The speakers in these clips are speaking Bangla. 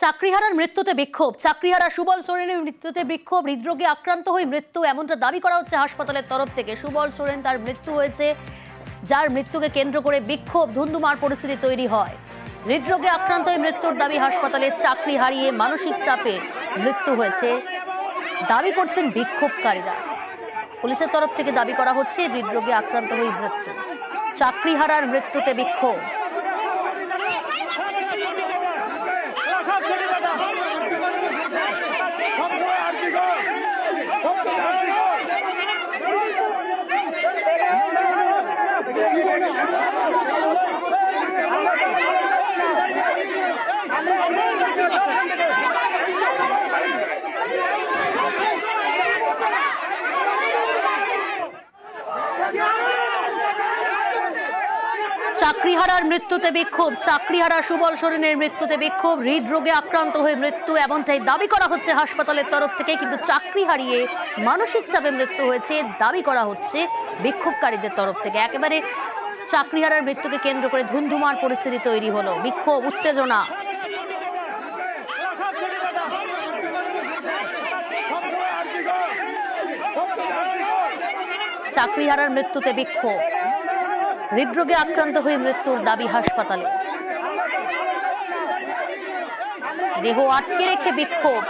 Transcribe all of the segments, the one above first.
চাকরিহারার মৃত্যুতে বিক্ষোভ। চাকরিহারা সুবল সোরেনের মৃত্যুতে বিক্ষোভ। হৃদরোগে আক্রান্ত হয়ে মৃত্যু, এমনটা দাবি করা হচ্ছে হাসপাতালের তরফ থেকে। সুবল সোরেন তার মৃত্যু হয়েছে, যার মৃত্যুকে কেন্দ্র করে বিক্ষোভ, ধুন্ধুমার পরিস্থিতি তৈরি হয়। হৃদরোগে আক্রান্ত হয়ে মৃত্যুর দাবি হাসপাতালে। চাকরি হারিয়ে মানসিক চাপে মৃত্যু হয়েছে দাবি করছেন বিক্ষোভকারীরা। পুলিশের তরফ থেকে দাবি করা হচ্ছে হৃদরোগে আক্রান্ত হয়ে মৃত্যু। চাকরিহারার মৃত্যুতে বিক্ষোভ। চাকরিহারার মৃত্যুতে বিক্ষোভ। চাকরিহারা সুবল সোরেনের মৃত্যুতে বিক্ষোভ। হৃদরোগে আক্রান্ত হয়ে মৃত্যু, এমনটাই দাবি করা হচ্ছে হাসপাতালের তরফ থেকে। কিন্তু চাকরি হারিয়ে মানসিক চাপে মৃত্যু হয়েছে দাবি করা হচ্ছে বিক্ষোভকারীদের তরফ থেকে। একেবারে চাকরিহারার মৃত্যুকে কেন্দ্র করে ধুন্ধুমার পরিস্থিতি তৈরি হলো, বিক্ষোভ, উত্তেজনা। চাকরিহারার মৃত্যুতে বিক্ষোভ। হৃদরোগে আক্রান্ত হয়ে মৃত্যুর দাবি হাসপাতালে। দেহ আটকে রেখে বিক্ষোভ।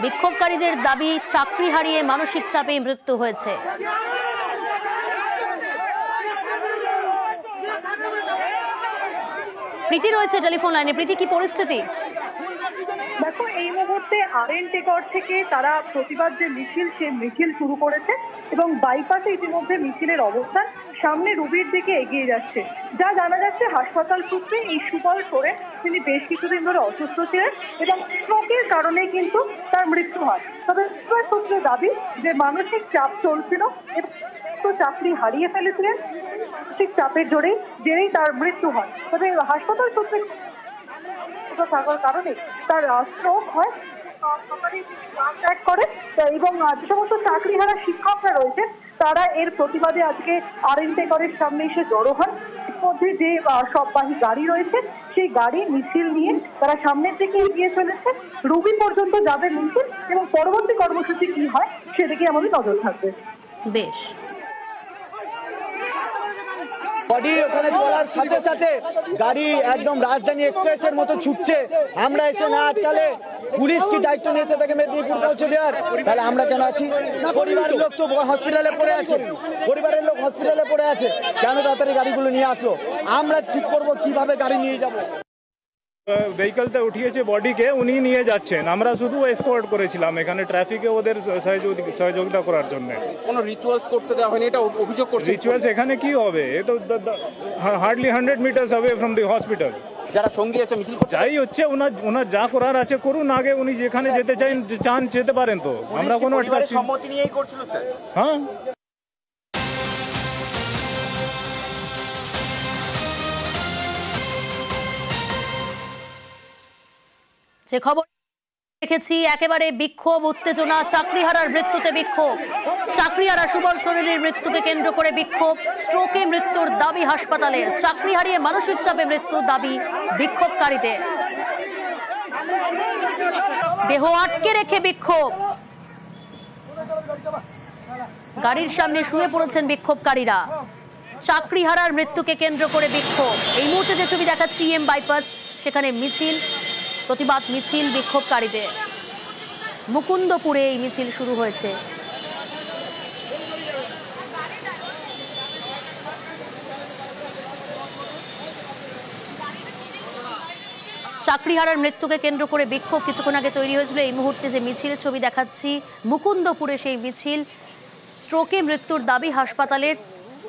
বিক্ষোভকারীদের দাবি, চাকরি হারিয়ে মানসিক চাপে মৃত্যু হয়েছে। প্রীতি রয়েছে টেলিফোন লাইনে। প্রীতি, কি পরিস্থিতি? দেখো, এই মুহূর্তে আরএন টেকর থেকে তারা প্রতিবাদ যে মিছিল, সে মিছিল শুরু করেছে এবং বাইপাসে ইতিমধ্যে মিছিলের অবস্থান। সামনে রুবির দিকে এগিয়ে যাচ্ছে। যা জানা যাচ্ছে হাসপাতাল সূত্রে, এই সুবল সোরেন তিনি বেশ কিছুদিন ধরে অসুস্থ ছিলেন এবং স্ট্রোকের কারণে কিন্তু তার মৃত্যু হয়। তবে সূত্রে দাবি যে মানসিক চাপ চলছিল এবং চাকরি হারিয়ে ফেলেছিলেন। মানসিক চাপের জেরেই তার মৃত্যু হয়। তবে হাসপাতাল সূত্রে থাকার কারণে তার স্ট্রোক হয় করে এবং যে সমস্ত চাকরিহারা শিক্ষকরা রয়েছে তারা এর প্রতিবাদে আজকে আরএন টেকরের সামনে এসে জড়ো হন। এর মধ্যে যে সববাহী গাড়ি রয়েছে সেই গাড়ি মিছিল নিয়ে তারা সামনের দিকে এগিয়ে চলেছে। রুবি পর্যন্ত যাবে মিছিল এবং পরবর্তী কর্মসূচি কি হয় সেদিকে আমাদের নজর থাকবে। বেশ। বডি ওখানে চলার সাথে সাথে গাড়ি একদম রাজধানী এক্সপ্রেসের মতো ছুটছে। আমরা এসে না আটকালে পুলিশ কি দায়িত্ব নিয়েছে তাকে মেদিনীপুর পৌঁছে দেওয়ার? তাহলে আমরা কেন আছি? পরিবারের লোক তো হসপিটালে পড়ে আছে, পরিবারের লোক হসপিটালে পড়ে আছে, কেন তাড়াতাড়ি গাড়িগুলো নিয়ে আসলো? আমরা ঠিক করবো কিভাবে গাড়ি নিয়ে যাবো। ভেহিকলতে উঠিয়েছে বডিকে, উনি নিয়ে যাচ্ছেন। আমরা শুধু এসকর্ট করেছিলাম এখানে ট্রাফিকে ওদের সহযোগিতা করার জন্য। কোনো রিচুয়ালস করতে দেওয়া হয়নি, এটা অভিযোগ করছে। রিচুয়ালস এখানে কি হবে? এ তো hardly 100 metres away from the hospital. যারা সঙ্গী আছে মিছিল যাই হচ্ছে, ওনার যা করার আছে করুন। আগে উনি যেখানে যেতে চান যেতে পারেন। তো আমরা কোনো সম্মতি নিয়েই করছিল স্যার। হ্যাঁ, যে খবর দেখেছি, একেবারে বিক্ষোভ, উত্তেজনা। চাকরিহারার মৃত্যুতে বিক্ষোভ। চাকরিহারা সুবল সোরেনের মৃত্যুকে কেন্দ্র করে বিক্ষোভ। স্ট্রোকে মৃত্যুর দাবি হাসপাতালের। চাকরি হারিয়ে মানসিক চাপে মৃত্যুর দাবি বিক্ষোভকারীদের। দেহ আটকে রেখে বিক্ষোভ। গাড়ির সামনে শুয়ে পড়েছেন বিক্ষোভকারীরা। চাকরিহারার মৃত্যুকে কেন্দ্র করে বিক্ষোভ। এই মুহূর্তে যে ছবি দেখাচ্ছি এম বাইপাস, সেখানে মিছিল, প্রতিবাদ মিছিল বিক্ষোভকারীদের। মুকুন্দপুরে এই মিছিল শুরু হয়েছে। চাকরিহারার মৃত্যুকে কেন্দ্র করে বিক্ষোভ কিছুক্ষণ আগে তৈরি হয়েছিল। এই মুহূর্তে যে মিছিলের ছবি দেখাচ্ছি, মুকুন্দপুরে সেই মিছিল। স্ট্রোকে মৃত্যুর দাবি হাসপাতালের।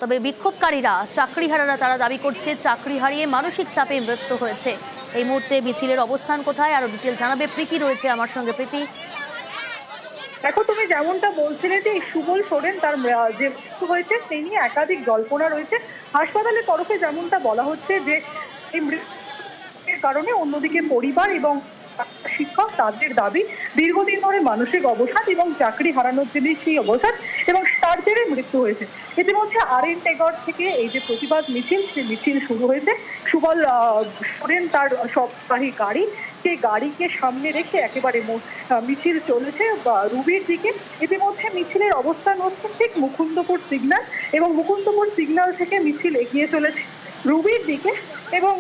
তবে বিক্ষোভকারীরা, চাকরিহারারা, তারা দাবি করছে চাকরি হারিয়ে মানসিক চাপে মৃত্যু হয়েছে। এই মুহূর্তে মিছিলের অবস্থান কোথায়, আরো ডিটেল জানাবে প্রীতি রয়েছে আমার সঙ্গে। প্রীতি, দেখো, তুমি যেমনটা বলছিলে যে সুবল সোরেন তার যে মৃত্যু হয়েছে সেই নিয়ে একাধিক জল্পনা রয়েছে হাসপাতালের তরফে। যেমনটা বলা হচ্ছে যে এই মৃত্যুর কারণে অন্যদিকে পরিবার এবং শিক্ষক তাদের দাবি দীর্ঘদিন ধরে মানসিক অবসাদ এবং চাকরি হারানোর জন্য সেই অবসাদ এবং তার জেরে মৃত্যু হয়েছে। ইতিমধ্যে আরএন টেগর থেকে এই যে প্রতিবাদ মিছিল, সেই মিছিল শুরু হয়েছে। সুবল সোরেন তার সববাহী গাড়ি, সেই গাড়িকে সামনে রেখে একেবারে মিছিল চলেছে রুবির দিকে। ইতিমধ্যে মিছিলের অবস্থান হচ্ছে ঠিক মুকুন্দপুর সিগন্যাল এবং মুকুন্দপুর সিগন্যাল থেকে মিছিল এগিয়ে চলেছে রুবির দিকে এবং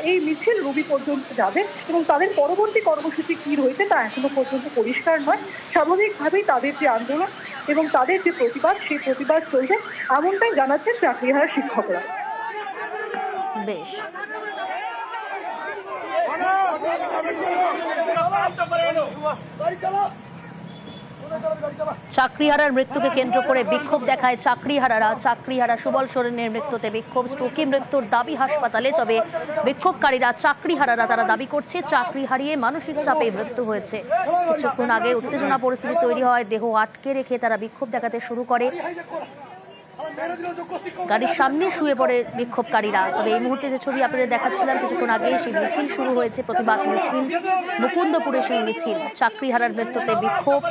এই মিছিল রুবি পর্যন্ত যাবে এবং তাদের পরবর্তী কর্মসূচি কি রয়েছে তা এখনো পর্যন্ত পরিষ্কার নয়। স্বাভাবিকভাবেই তাদের যে আন্দোলন এবং তাদের যে প্রতিবাদ, সেই প্রতিবাদ চলছে এমনটাই জানাচ্ছেন চাকরিহারা শিক্ষকরা। বেশ, চাকরিহারার মৃত্যুকে কেন্দ্র করে বিক্ষোভ দেখায় চাকরিহারা সুবল সোরেনের মৃত্যুতে বিক্ষোভ, স্ট্রোকে মৃত্যুর দাবি হাসপাতালে। তবে বিক্ষোভকারীরা চাকরিহারারা তারা দাবি করছে চাকরি হারিয়ে মানসিক চাপে মৃত্যু হয়েছে। কিছুক্ষণ আগে উত্তেজনা পরিস্থিতি তৈরি হয়, দেহ আটকে রেখে তারা বিক্ষোভ দেখাতে শুরু করে। গাড়ির সামনে শুয়ে পড়ে বিক্ষোভকারীরা। তবে এই মুহূর্তে যে ছবি আপনাদের দেখাচ্ছিলাম কিছুক্ষণ আগে, সেই মিছিল শুরু হয়েছে, প্রতিবাদ মিছিল মুকুন্দপুরে। সেই মিছিল চাকরিহারার মৃত্যুতে বিক্ষোভ,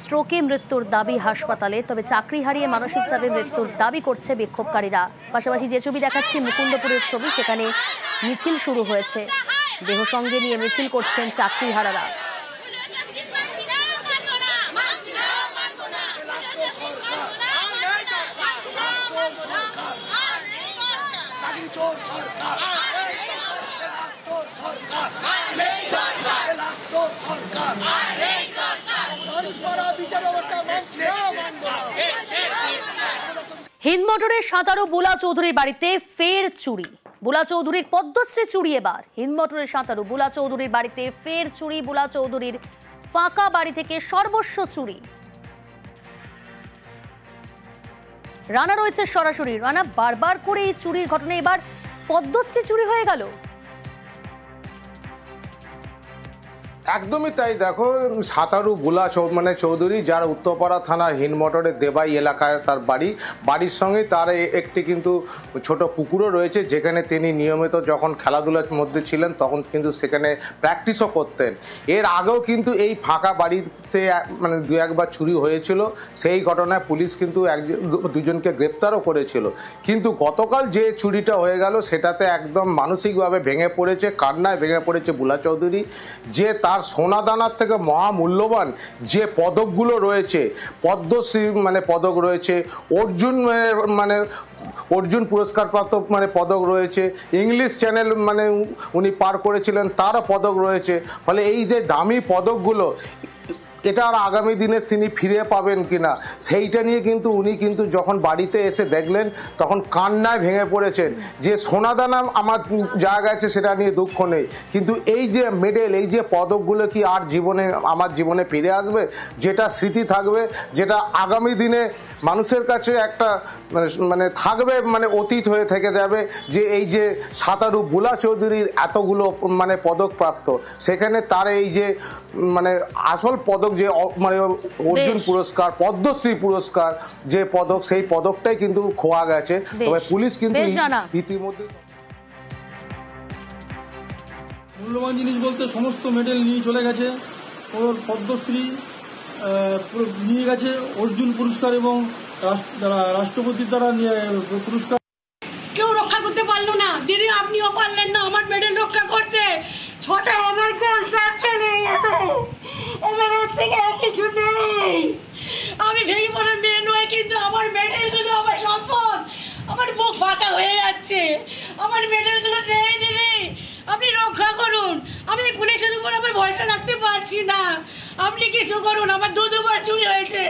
স্ট্রোকে মৃত্যুর দাবি হাসপাতালে। তবে চাকরি হারিয়ে মানসিক চাপে মৃত্যুর দাবি করছে বিক্ষোভকারীরা। পাশাপাশি যে ছবি দেখাচ্ছি মুকুন্দপুরের ছবি, সেখানে মিছিল শুরু হয়েছে, দেহ সঙ্গে নিয়ে মিছিল করছেন চাকরিহারারা। হিন্দমোটরের সাঁতারু বুলা চৌধুরীর বাড়িতে ফের চুরি। বুলা চৌধুরীর পদ্মশ্রী চুরি এবার। হিন্দমোটরের সাঁতারু বুলা চৌধুরীর বাড়িতে ফের চুরি। বুলা চৌধুরীর ফাঁকা বাড়ি থেকে সর্বস্ব চুরি। রানা রয়েছে সরাসরি। রানা, বারবার করে এই চুরির ঘটনা, এবার পদ্মশ্রী চুরি হয়ে গেল। একদমই তাই। দেখো, সাঁতারু বুলা চৌধুরী, যার উত্তরপাড়া থানা হিন্দমোটরের দেবাই এলাকায় তার বাড়ির সঙ্গে তার একটি কিন্তু ছোট পুকুরও রয়েছে, যেখানে তিনি নিয়মিত যখন খেলাধুলার মধ্যে ছিলেন তখন কিন্তু সেখানে প্র্যাকটিসও করতেন। এর আগেও কিন্তু এই ফাঁকা বাড়িতে দু একবার চুরি হয়েছিল। সেই ঘটনায় পুলিশ কিন্তু দুজনকে গ্রেপ্তারও করেছিল। কিন্তু গতকাল যে চুরিটা হয়ে গেল সেটাতে একদম মানসিকভাবে ভেঙে পড়েছে, কান্নায় ভেঙে পড়েছে বুলা চৌধুরী। যে তার সোনাদানার থেকে মহামূল্যবান যে পদকগুলো রয়েছে, পদ্মশ্রী পদক রয়েছে, অর্জুন পুরস্কারপ্রাপ্ত পদক রয়েছে, ইংলিশ চ্যানেল উনি পার করেছিলেন তারও পদক রয়েছে। ফলে এই যে দামি পদকগুলো, এটা আর আগামী দিনে তিনি ফিরে পাবেন কিনা সেইটা নিয়ে কিন্তু উনি যখন বাড়িতে এসে দেখলেন তখন কান্নায় ভেঙে পড়েছেন। যে সোনাদানা আমার জায়গা আছে সেটা নিয়ে দুঃখ নেই, কিন্তু এই যে মেডেল, এই যে পদকগুলো কি আর আমার জীবনে ফিরে আসবে, যেটা স্মৃতি থাকবে, যেটা আগামী দিনে মানুষের কাছে একটা থাকবে, অতীত হয়ে থেকে যাবে যে এই যে সাঁতারু বুলা চৌধুরীর এতগুলো পদক প্রাপ্ত, সেখানে তার এই যে আসল পদক যে অর্জুন পুরস্কার, পদ্মশ্রী পুরস্কার যে পদক, সেই পদকটাই কিন্তু খোয়া গেছে। তবে পুলিশ কিন্তু ইতিমধ্যে মূল্যবান জিনিস বলতে সমস্ত মেডেল নিয়ে চলে গেছে। ওর পদ্মশ্রী নিয়ে গেছে, অর্জুন পুরস্কার এবং রাষ্ট্রপতির দ্বারা পুরস্কার। কেউ রক্ষা করতে পারলো না। দিদি, আপনিও পারলেন না আমার মেডেল রক্ষা করতে। ছোট আমার থেকে কিছু নেই। আমি ভেঙে পড়ে মেয়ে নয়, কিন্তু আমার মেডেলগুলো আমার সম্পদ। আমার বুক ফাঁকা হয়ে যাচ্ছে। আমার মেডেলগুলো নেই দিদি, আপনি রক্ষা করুন। আমি পুলিশের উপর আমার ভরসা রাখতে পারছি না। আপনি কিছু করুন, আমার দুবার চুরি হয়েছে।